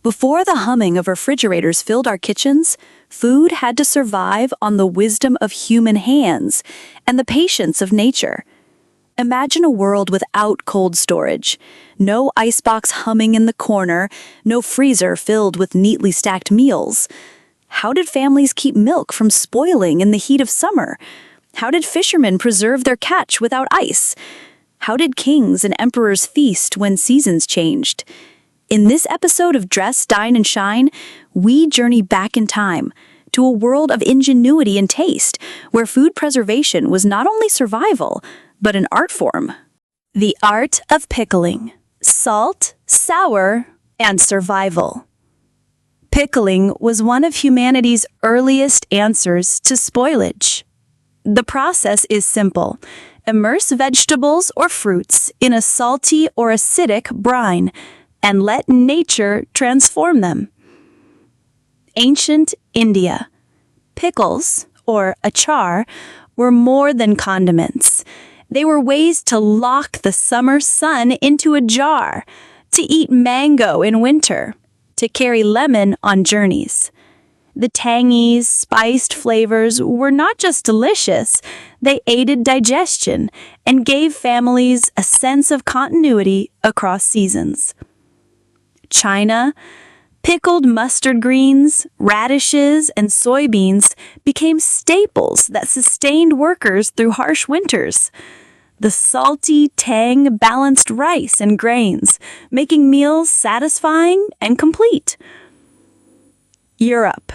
Before the humming of refrigerators filled our kitchens, food had to survive on the wisdom of human hands and the patience of nature. Imagine a world without cold storage. No icebox humming in the corner, no freezer filled with neatly stacked meals. How did families keep milk from spoiling in the heat of summer? How did fishermen preserve their catch without ice? How did kings and emperors feast when seasons changed? In this episode of Dress, Dine, and Shine, we journey back in time to a world of ingenuity and taste, where food preservation was not only survival, but an art form. The art of pickling. Salt, sour, and survival. Pickling was one of humanity's earliest answers to spoilage. The process is simple. Immerse vegetables or fruits in a salty or acidic brine and let nature transform them. Ancient India. Pickles, or achar, were more than condiments. They were ways to lock the summer sun into a jar, to eat mango in winter, to carry lemon on journeys. The tangy, spiced flavors were not just delicious, they aided digestion and gave families a sense of continuity across seasons. China, pickled mustard greens, radishes, and soybeans became staples that sustained workers through harsh winters. The salty tang balanced rice and grains, making meals satisfying and complete. Europe.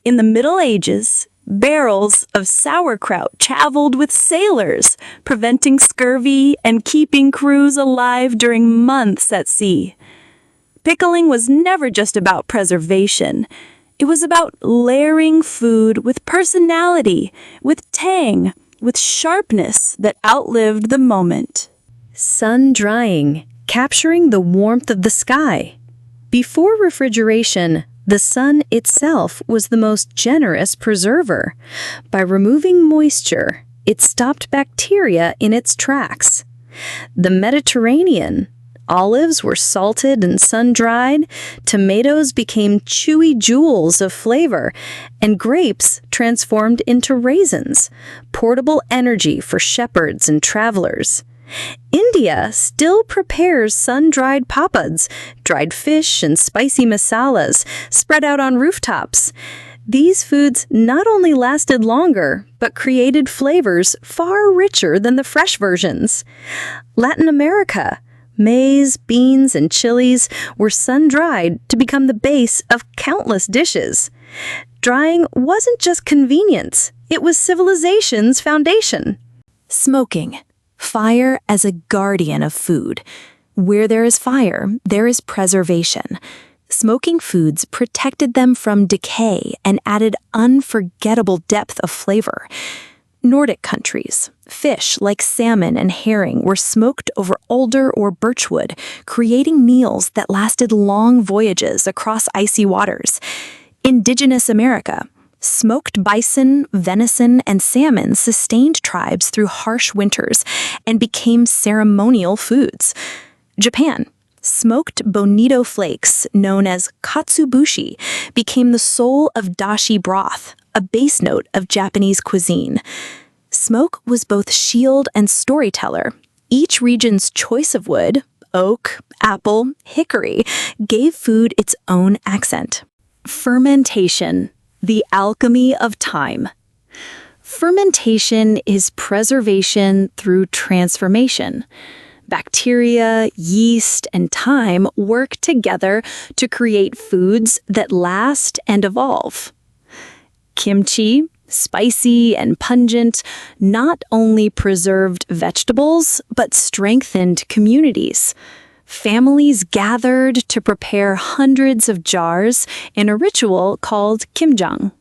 In the Middle Ages, barrels of sauerkraut traveled with sailors, preventing scurvy and keeping crews alive during months at sea. Pickling was never just about preservation. It was about layering food with personality, with tang, with sharpness that outlived the moment. Sun drying, capturing the warmth of the sky. Before refrigeration, the sun itself was the most generous preserver. By removing moisture, it stopped bacteria in its tracks. The Mediterranean. Olives were salted and sun-dried, tomatoes became chewy jewels of flavor, and grapes transformed into raisins, portable energy for shepherds and travelers. India still prepares sun-dried papads, dried fish and spicy masalas spread out on rooftops. These foods not only lasted longer, but created flavors far richer than the fresh versions. Latin America. Maize, beans, and chilies were sun-dried to become the base of countless dishes. Drying wasn't just convenience, it was civilization's foundation. Smoking. Fire as a guardian of food. Where there is fire, there is preservation. Smoking foods protected them from decay and added unforgettable depth of flavor. Nordic countries, fish like salmon and herring were smoked over alder or birchwood, creating meals that lasted long voyages across icy waters. Indigenous America, smoked bison, venison, and salmon sustained tribes through harsh winters and became ceremonial foods. Japan, smoked bonito flakes, known as katsubushi, became the soul of dashi broth, a base note of Japanese cuisine. Smoke was both shield and storyteller. Each region's choice of wood, oak, apple, hickory, gave food its own accent. Fermentation, the alchemy of time. Fermentation is preservation through transformation. Bacteria, yeast, and time work together to create foods that last and evolve. Kimchi, spicy and pungent, not only preserved vegetables, but strengthened communities. Families gathered to prepare hundreds of jars in a ritual called kimjang.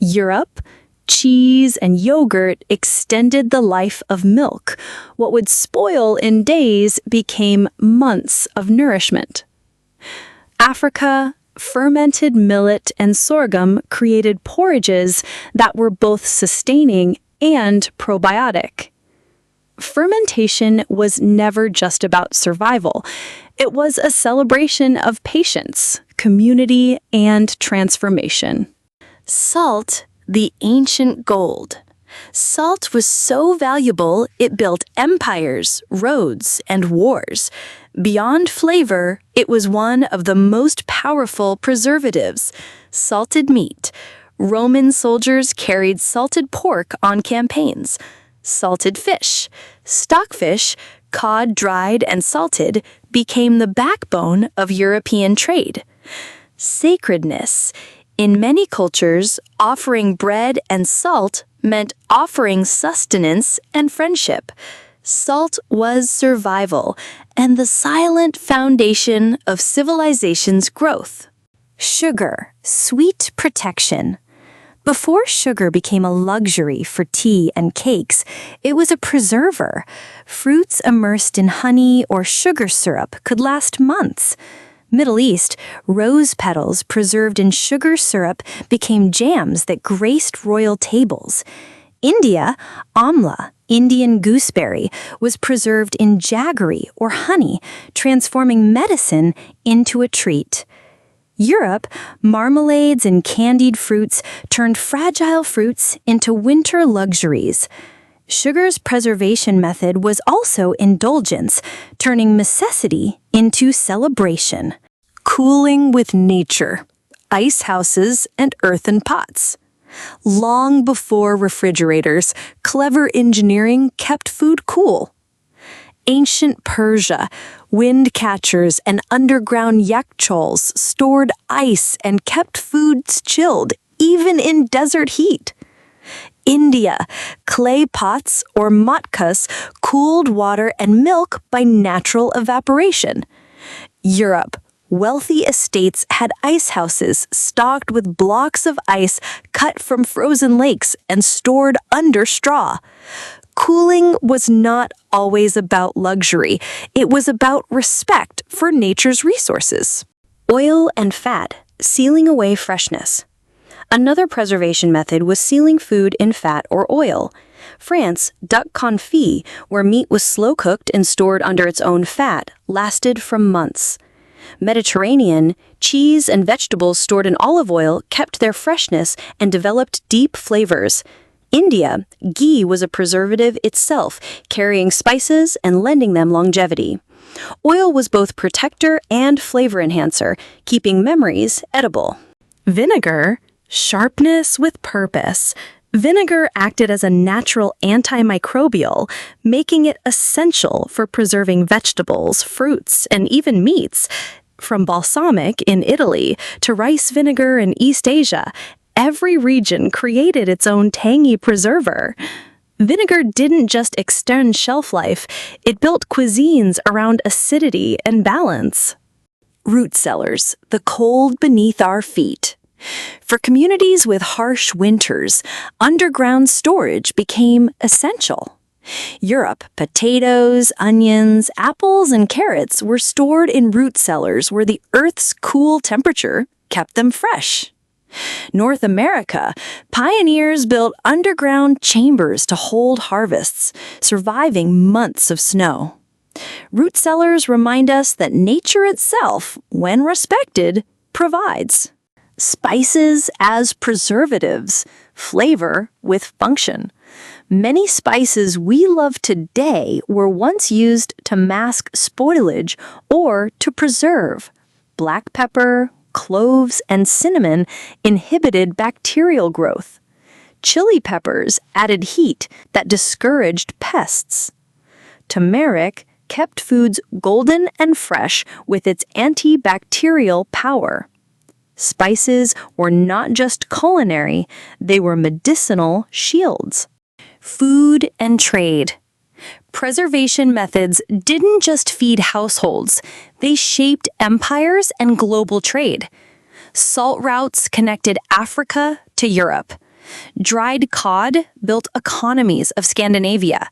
Europe, cheese and yogurt extended the life of milk. What would spoil in days became months of nourishment. Africa, fermented millet and sorghum created porridges that were both sustaining and probiotic. Fermentation was never just about survival. It was a celebration of patience, community, and transformation. Salt, the ancient gold. Salt was so valuable it built empires, roads, and wars. Beyond flavor, it was one of the most powerful preservatives. Salted meat. Roman soldiers carried salted pork on campaigns. Salted fish. Stockfish, cod dried and salted, became the backbone of European trade. Sacredness. In many cultures, offering bread and salt meant offering sustenance and friendship. Salt was survival and the silent foundation of civilization's growth. Sugar, sweet protection. Before sugar became a luxury for tea and cakes, it was a preserver. Fruits immersed in honey or sugar syrup could last months. Middle East, rose petals preserved in sugar syrup became jams that graced royal tables. India, amla, Indian gooseberry, was preserved in jaggery or honey, transforming medicine into a treat. Europe, marmalades and candied fruits turned fragile fruits into winter luxuries. Sugar's preservation method was also indulgence, turning necessity into celebration. Cooling with nature, ice houses and earthen pots. Long before refrigerators, clever engineering kept food cool. Ancient Persia, wind catchers and underground yakchols stored ice and kept foods chilled, even in desert heat. India, clay pots or matkas cooled water and milk by natural evaporation. Europe, wealthy estates had ice houses stocked with blocks of ice cut from frozen lakes and stored under straw. Cooling was not always about luxury. It was about respect for nature's resources. Oil and fat, sealing away freshness. Another preservation method was sealing food in fat or oil. France, duck confit, where meat was slow-cooked and stored under its own fat, lasted for months. Mediterranean, cheese and vegetables stored in olive oil kept their freshness and developed deep flavors. India, ghee was a preservative itself, carrying spices and lending them longevity. Oil was both protector and flavor enhancer, keeping memories edible. Vinegar, sharpness with purpose. Vinegar acted as a natural antimicrobial, making it essential for preserving vegetables, fruits, and even meats. From balsamic in Italy to rice vinegar in East Asia, every region created its own tangy preserver. Vinegar didn't just extend shelf life, it built cuisines around acidity and balance. Root cellars, the cold beneath our feet. For communities with harsh winters, underground storage became essential. Europe, potatoes, onions, apples, and carrots were stored in root cellars where the Earth's cool temperature kept them fresh. North America, pioneers built underground chambers to hold harvests, surviving months of snow. Root cellars remind us that nature itself, when respected, provides. Spices as preservatives, flavor with function. Many spices we love today were once used to mask spoilage or to preserve. Black pepper, cloves, and cinnamon inhibited bacterial growth. Chili peppers added heat that discouraged pests. Turmeric kept foods golden and fresh with its antibacterial power. Spices were not just culinary, they were medicinal shields. Food and trade. Preservation methods didn't just feed households, they shaped empires and global trade. Salt routes connected Africa to Europe. Dried cod built economies of Scandinavia.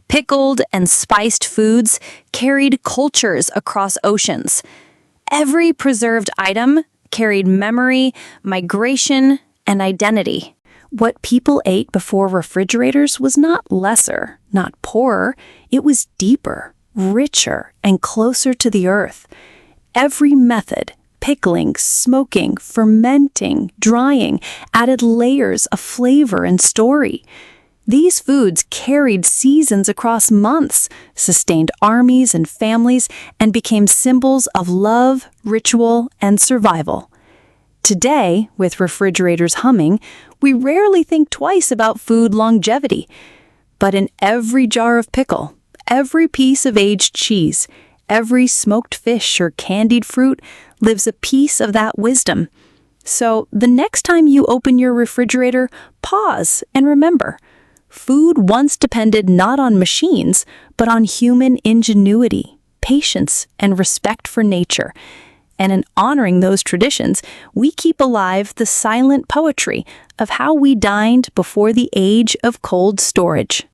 Pickled and spiced foods carried cultures across oceans. Every preserved item carried memory, migration, and identity. What people ate before refrigerators was not lesser, not poorer, it was deeper, richer, and closer to the earth. Every method, pickling, smoking, fermenting, drying, added layers of flavor and story. These foods carried seasons across months, sustained armies and families, and became symbols of love, ritual, and survival. Today, with refrigerators humming, we rarely think twice about food longevity. But in every jar of pickle, every piece of aged cheese, every smoked fish or candied fruit lives a piece of that wisdom. So the next time you open your refrigerator, pause and remember, food once depended not on machines, but on human ingenuity, patience, and respect for nature. And in honoring those traditions, we keep alive the silent poetry of how we dined before the age of cold storage.